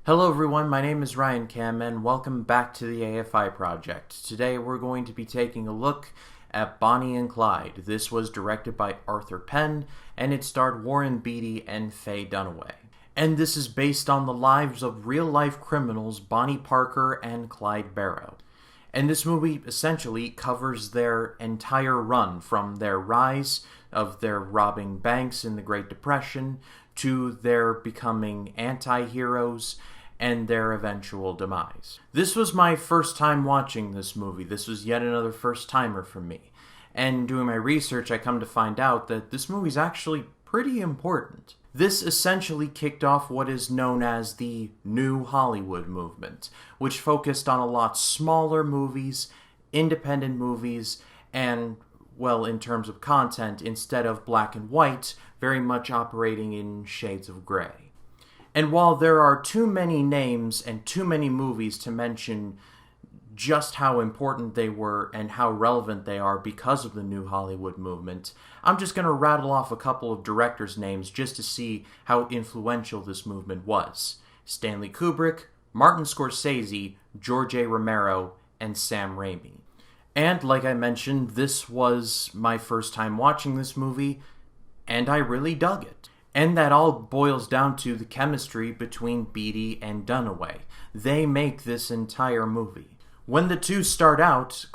Hello everyone, my name is Ryan Cam and welcome back to the AFI project. Today we're going to be taking a look at Bonnie and Clyde. This was directed by Arthur Penn and it starred Warren Beatty and Faye Dunaway. And this is based on the lives of real-life criminals Bonnie Parker and Clyde Barrow. And this movie essentially covers their entire run from their rise of their robbing banks in the Great Depression to their becoming anti-heroes and their eventual demise. This was my first time watching this movie. This was yet another first-timer for me. And doing my research, I come to find out that this movie's actually pretty important. This essentially kicked off what is known as the New Hollywood movement, which focused on a lot smaller movies, independent movies, and, well, in terms of content, instead of black and white, very much operating in shades of gray. And while there are too many names and too many movies to mention just how important they were and how relevant they are because of the New Hollywood movement, I'm just going to rattle off a couple of directors' names just to see how influential this movement was. Stanley Kubrick, Martin Scorsese, George A. Romero, and Sam Raimi. And like I mentioned, this was my first time watching this movie, and I really dug it. And that all boils down to the chemistry between Beatty and Dunaway. They make this entire movie. When the two start out,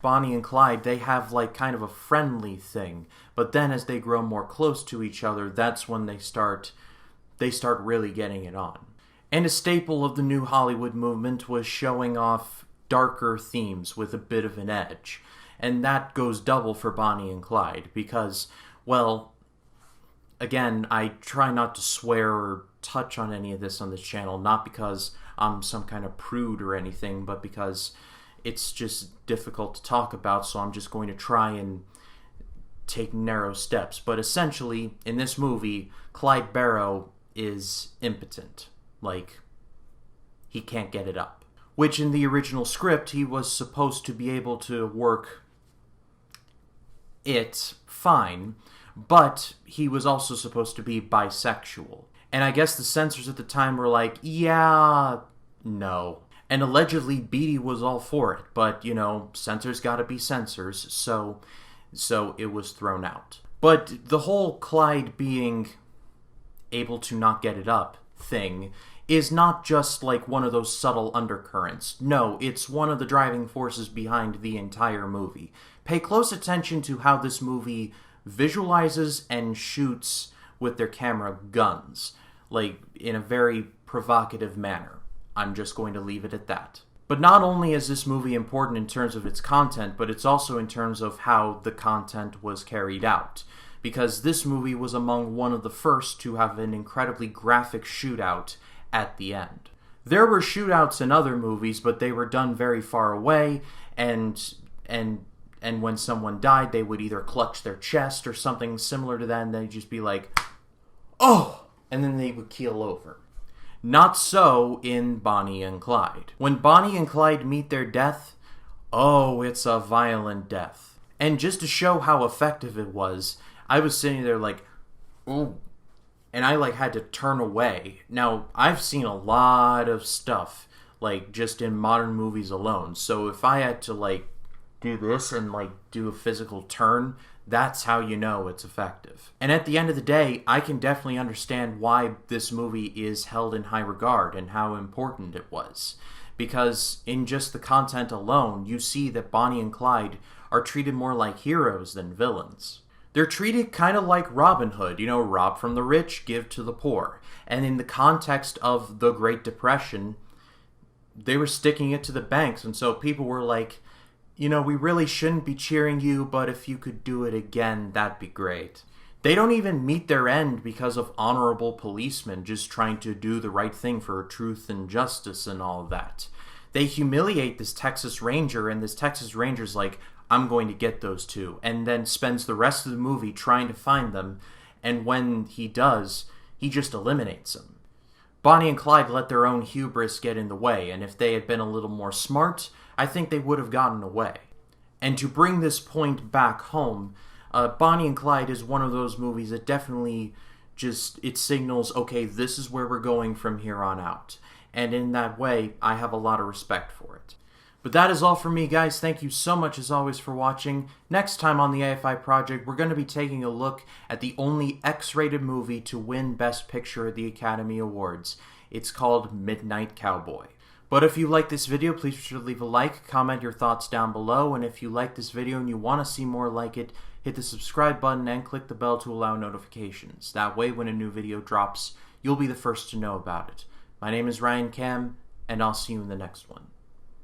Bonnie and Clyde, they have like kind of a friendly thing. But then as they grow more close to each other, that's when they start really getting it on. And a staple of the New Hollywood movement was showing off darker themes with a bit of an edge. And that goes double for Bonnie and Clyde because, well, again, I try not to swear or touch on any of this on this channel, not because I'm some kind of prude or anything, but because it's just difficult to talk about, so I'm just going to try and take narrow steps. But essentially, in this movie, Clyde Barrow is impotent. Like, he can't get it up. Which in the original script, he was supposed to be able to work it fine, but he was also supposed to be bisexual. And I guess the censors at the time were like, yeah, no. And allegedly Beatty was all for it, but, you know, censors gotta be censors, so it was thrown out. But the whole Clyde being able to not get it up thing is not just like one of those subtle undercurrents. No, it's one of the driving forces behind the entire movie. Pay close attention to how this movie visualizes and shoots with their camera guns, like in a very provocative manner. I'm just going to leave it at that. But not only is this movie important in terms of its content, but it's also in terms of how the content was carried out. Because this movie was among one of the first to have an incredibly graphic shootout at the end. There were shootouts in other movies, but they were done very far away, and when someone died, they would either clutch their chest or something similar to that, and they'd just be like, oh! And then they would keel over. Not so in Bonnie and Clyde. When Bonnie and Clyde meet their death, oh, it's a violent death. And just to show how effective it was, I was sitting there like, ooh. And I like had to turn away. Now, I've seen a lot of stuff, like just in modern movies alone. So if I had to like do this and like do a physical turn, that's how you know it's effective. And at the end of the day, I can definitely understand why this movie is held in high regard and how important it was. Because in just the content alone, you see that Bonnie and Clyde are treated more like heroes than villains. They're treated kind of like Robin Hood, you know, rob from the rich, give to the poor. And in the context of the Great Depression, they were sticking it to the banks, and so people were like, you know, we really shouldn't be cheering you, but if you could do it again, that'd be great. They don't even meet their end because of honorable policemen just trying to do the right thing for truth and justice and all of that. They humiliate this Texas Ranger, and this Texas Ranger's like, I'm going to get those two, and then spends the rest of the movie trying to find them, and when he does, he just eliminates them. Bonnie and Clyde let their own hubris get in the way, and if they had been a little more smart, I think they would have gotten away. And to bring this point back home, Bonnie and Clyde is one of those movies that definitely it signals, okay, this is where we're going from here on out. And in that way, I have a lot of respect for it. But that is all for me, guys. Thank you so much, as always, for watching. Next time on the AFI Project, we're going to be taking a look at the only X-rated movie to win Best Picture at the Academy Awards. It's called Midnight Cowboy. But if you like this video, please be sure to leave a like, comment your thoughts down below, and if you like this video and you want to see more like it, hit the subscribe button and click the bell to allow notifications. That way, when a new video drops, you'll be the first to know about it. My name is Ryan Cam, and I'll see you in the next one.